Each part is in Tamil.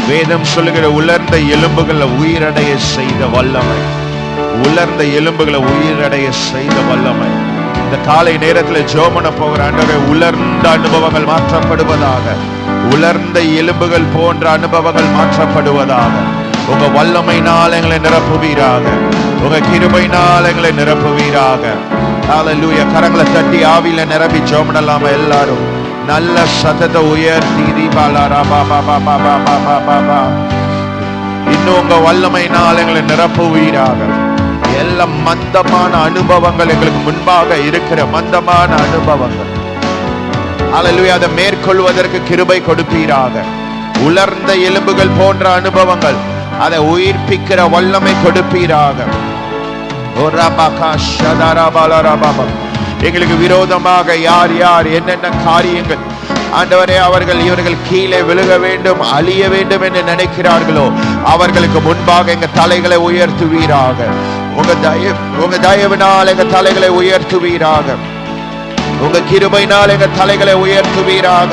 வேதம் சொல்லுகிற உலர்ந்த எலும்புகளை உயிரடைய செய்த வல்லமை, உலர்ந்த எலும்புகளை உயிரடைய செய்த வல்லமை. இந்த காலை நேரத்தில் ஜெபம் போகிற ஆண்டவரே, உலர்ந்த அனுபவங்கள் மாற்றப்படுவதாக, உலர்ந்த எலும்புகள் போன்ற அனுபவங்கள் மாற்றப்படுவதாக. உங்க வல்லமையினால் எங்களை நிரப்புவீராக, உங்க கிருபையினால் எங்களை நிரப்புவீராக. ஹல்லேலூயா. கரங்களை தட்டி ஆவியில நிரப்பி ஜெபம் பண்ணலாமா? எல்லாரும் நல்ல சத்தத்தை உயர்த்தி இன்னும் உங்க வல்லமையினால் எங்களை நிரப்புவீராக. எல்லா மந்தமான அனுபவங்கள், எங்களுக்கு முன்பாக இருக்கிற மந்தமான அனுபவங்கள், ஹல்லேலூயா, அதை மேற்கொள்வதற்கு கிருபை கொடுப்பீராக. உலர்ந்த எலும்புகள் போன்ற அனுபவங்கள், அதை உயிர்ப்பிக்கிற வல்லமை கொடுப்பீராக. எங்களுக்கு விரோதமாக யார் யார் என்னென்ன காரியங்கள் ஆண்டவரே இவர்கள் கீழே விழுக வேண்டும், அழிய வேண்டும் என்று நினைக்கிறார்களோ அவர்களுக்கு முன்பாக எங்க தலைகளை உயர்த்துவீராக. உங்க தயவினால் எங்க தலைகளை உயர்த்துவீராக. உங்க கிருபையினால் எங்க தலைகளை உயர்த்துவீராக.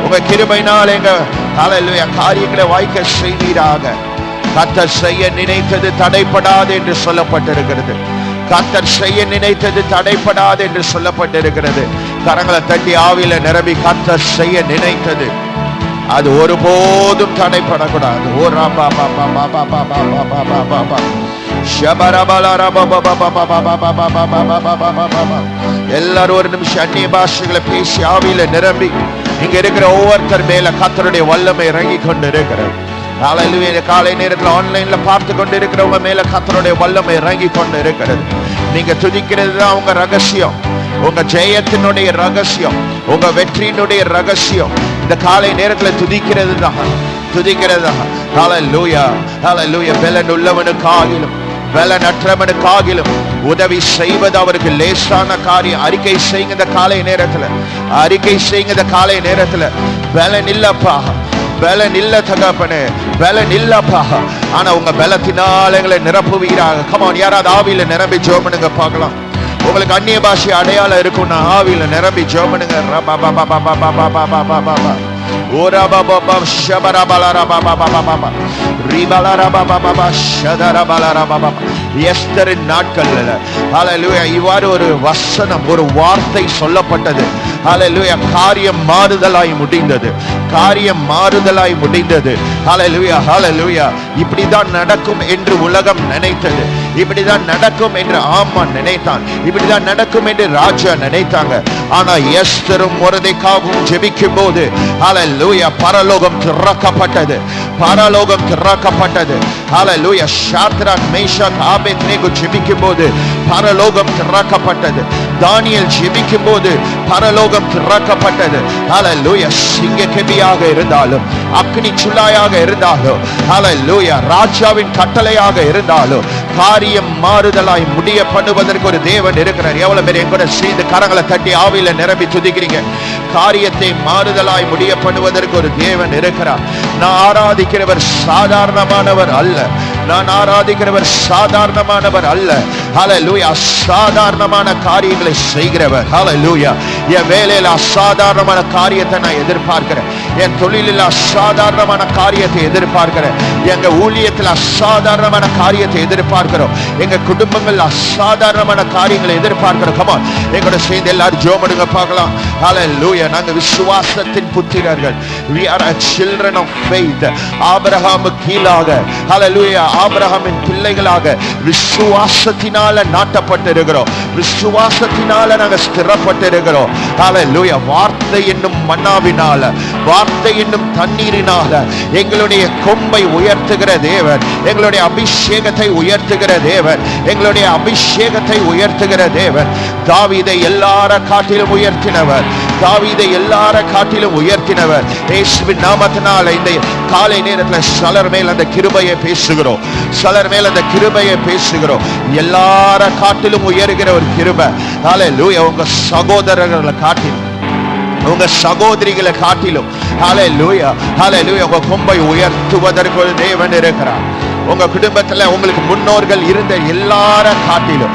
உங்க கிருபையினால் எங்க ஹல்லேலூயா காரியங்களை வாய்க்க செய்வீராக. கர்த்தர் செய்ய நினைத்தது தடைப்படாது என்று சொல்லப்பட்டிருக்கிறது. கர்த்தர் செய்ய நினைத்தது தடைப்படாது என்று சொல்லப்பட்டிருக்கிறது. கரங்களை தட்டி ஆவியில நிரம்பி கர்த்தர் செய்ய நினைத்தது அது ஒருபோதும் தடைப்படக்கூடாது. எல்லாரும் ஒரு நிமிஷம் அந்நிய பாஷைகளை பேசி ஆவியில நிரம்பி இங்க இருக்கிற ஒவ்வொருத்தர் மேல கர்த்தருடைய வல்லமை இறங்கி கொண்டு இருக்கிறது. ஹல்லேலூயா. காலை நேரத்தில் ஆன்லைன்ல பார்த்து கொண்டு இருக்கிறவங்க மேல கர்த்தருடைய வல்லமை இறங்கி கொண்டு இருக்கிறது. நீங்க துதிக்கிறது தான் உங்க ரகசியம், உங்க ஜெயத்தினுடைய ரகசியம், உங்க வெற்றியினுடைய ரகசியம். இந்த காலை நேரத்தில் துதிக்கிறது தான், துதிக்கிறது தான். ஹல்லேலூயா, ஹல்லேலூயா. பலன் உள்ளவனுக்காகிலும் பலனற்றவனுக்காகிலும் உதவி செய்வது அவருக்கு லேசான காரியம். அறிக்கை செய்யுங்க இந்த காலை நேரத்தில், அறிக்கை செய்யுங்க இந்த காலை நேரத்தில். பலன் இல்லப்பா, பலன் இல்ல தகப்பனே, பலன் இல்லப்பா, ஆனா உங்க பலத்தினால் எங்களை நிரப்புவீராக. கமான், யாராவது ஆவியில நிரம்பி ஜெபம் பண்ணுங்க பார்க்கலாம். உங்களுக்கு அந்நிய பாஷை அடையாளம் இருக்கும்னா ஆவியில நிரம்பி ஜெபம் பண்ணுங்க. எஸ்தரின் நாட்கள்ல ஹல்லேலூயா இவ்வாறு ஒரு வசனம், ஒரு வார்த்தை சொல்லப்பட்டது. ஹல்லேலூயா. காரியம் மாறுதலாய் முடிந்தது, காரியம் மாறுதலாய் முடிந்தது. ஹல்லேலூயா, ஹல்லேலூயா. இப்படிதான் நடக்கும் என்று உலகம் நினைத்தது, இப்படிதான் நடக்கும் என்று ஆமான் நினைத்தான், இப்படிதான் நடக்கும் என்று ராஜா நினைத்தாங்க. ஆனா எஸ்தரும் மொர்தெகாயும் ஜெபிக்கும் போது ஹல்லேலூயா பரலோகம் திறக்கப்பட்டது, பரலோகம் திறக்கப்பட்டது. ஹல்லேலூயா. ஷாத்ராக் மேஷாக் ஆபேத்நேகோ ஜெபிக்கும் போது பரலோகம் திறக்கப்பட்டது. தானியேல் ஜெபிக்கும் போது பரலோகம் திறக்கப்பட்டது. ஹல்லேலூயா. சிங்கக்கெபியாக இருந்தாலும், அக்னி சுள்ளாயாக இருந்தாலும், ஹல்லேலூயா ராஜாவின் கட்டளையாக இருந்தாலும் காரியம் மாறுதலாய் முடிய பண்ணுவதற்கு ஒரு தேவன் இருக்கிறார். எவ்வளவு பேர் எங்கூட சேர்ந்து கரங்களை தட்டி ஆவியில நிரம்பி துதிக்கிறீங்க? காரியத்தை மாறுதலாய் முடிய பண்ணுவதற்கு ஒரு தேவன் இருக்கிறார். நான் ஆராதிக்கிறவர் சாதாரணமானவர் அல்ல, நான் ஆராதிக்கிறவர் சாதாரணமானவர் அல்ல. ஹல்லேலூயா. சாதாரணமான காரியங்களை செய்கிறவர். ஹல்லேலூயா. என் வேலையில அசாதாரணமான காரியத்தை நான் எதிர்பார்க்கிறேன், என் தொழிலில் அசாதாரணமான காரியத்தை எதிர்பார்க்கிறேன், எங்க ஊழியத்தில் அசாதாரணமான காரியத்தை எதிர்பார்க்கிறோம், எங்க குடும்பங்கள் அசாதாரணமான காரியங்களை எதிர்பார்க்கிறோம். கமான், எங்களோட சேர்ந்து எல்லாரும் ஜெபம் பண்ணுங்க பார்க்கலாம். ஹல்லேலூயா. நாங்க விசுவாசத்தின் புத்திரர்கள். We are a children of faith. ஆபிரகாமுக்கு கீழாக, ஹல்லேலூயா, ஆபிரகாமின் பிள்ளைகளாக விசுவாசத்தினால நாட்டப்பட்டிருக்கிறோம், விசுவாசத்தினால நாங்க ஸ்திரப்பட்டிருக்கிறோம். ஹல்லேலூயா. வார்த்தை என்னும் மன்னாவினால, வார்த்தை என்னும் தண்ணீரினால எங்களுடைய கொம்பை உயர்த்துகிற தேவன், எங்களுடைய அபிஷேகத்தை உயர்த்துகிற தேவன், எங்களுடைய அபிஷேகத்தை உயர்த்துகிற தேவன். தாவீதை எல்லார காட்டிலும் உயர்த்தினவர், தாவீதை எல்லார காட்டிலும் உயர்த்தினவர். இயேசுவின் நாமத்தினால இந்த காலை நேரத்தில் சிலர் மேல் அந்த கிருபையை பேசுகிறோம், சிலர் மேல் அந்த கிருபையை பேசுகிறோம். எல்லார காட்டிலும் உயர்கிற ஒரு கிருபை. ஹல்லேலூயா. உங்க சகோதரர்களை காட்டிலும், உங்க சகோதரிகளை காட்டிலும் ஹல்லேலூயா, ஹல்லேலூயா உங்க கொம்பை உயர்த்துவதற்கு ஒரு தேவன் இருக்கிறார். உங்க குடும்பத்துல உங்களுக்கு முன்னோர்கள் இருந்த எல்லார காட்டிலும்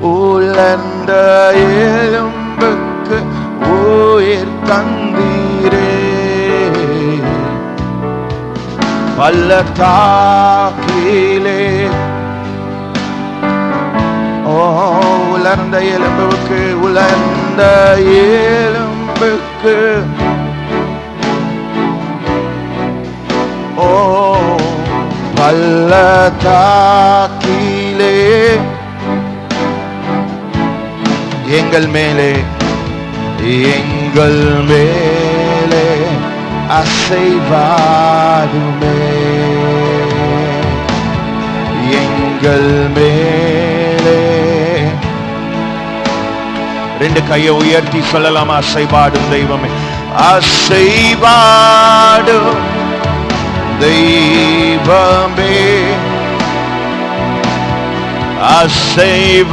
உலர்ந்த எலும்புக்கு உயிர் தந்தீரே. பள்ளத்தாக்கிலே உலர்ந்த எலும்புக்கு பள்ளத்தாக்கிலே எங்கள் மேலே அசைவாடுமே, எங்கள் மேலே. ரெண்டு கையை உயர்த்தி சொல்லலாமா? அசைவாடும் தெய்வமே, அசைவாடும் தெய்வமே, அசைவாடும்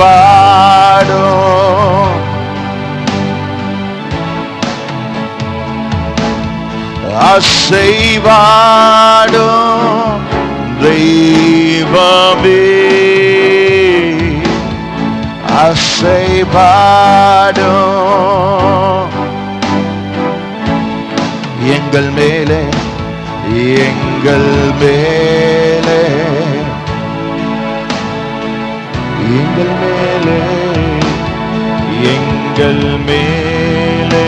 அசைவாடும் தெய்வமே, அசைவாடும் எங்கள் மேலே, எங்கள் மேலே, எங்கள் மேலே, எங்கள் மேலே.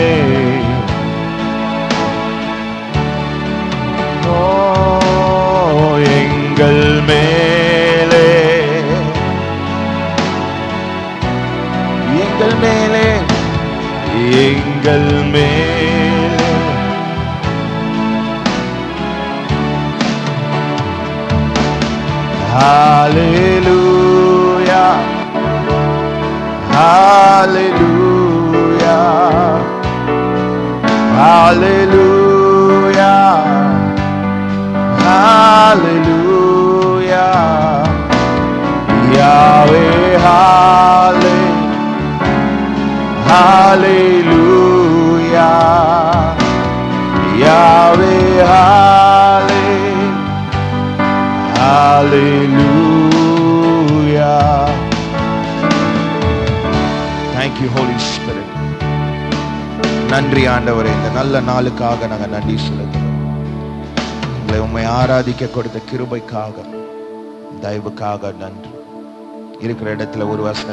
எங்கள் மேலே, எங்கள் மேலே, எங்கள் மேலே. Hallelujah, hallelujah, hallelujah, hallelujah, Yahweh, hallelujah, Yahweh, hallelujah. Thank you, Holy Spirit. நன்றி ஆண்டவரே, இந்த நல்ல நாளுக்காக நாங்கள் நன்றி செலுத்துகிறோம். உங்களை உண்மை ஆராதிக்க கொடுத்த கிருபைக்காக, தயவுக்காக நன்றி. இருக்கிற இடத்துல ஒரு வசனம்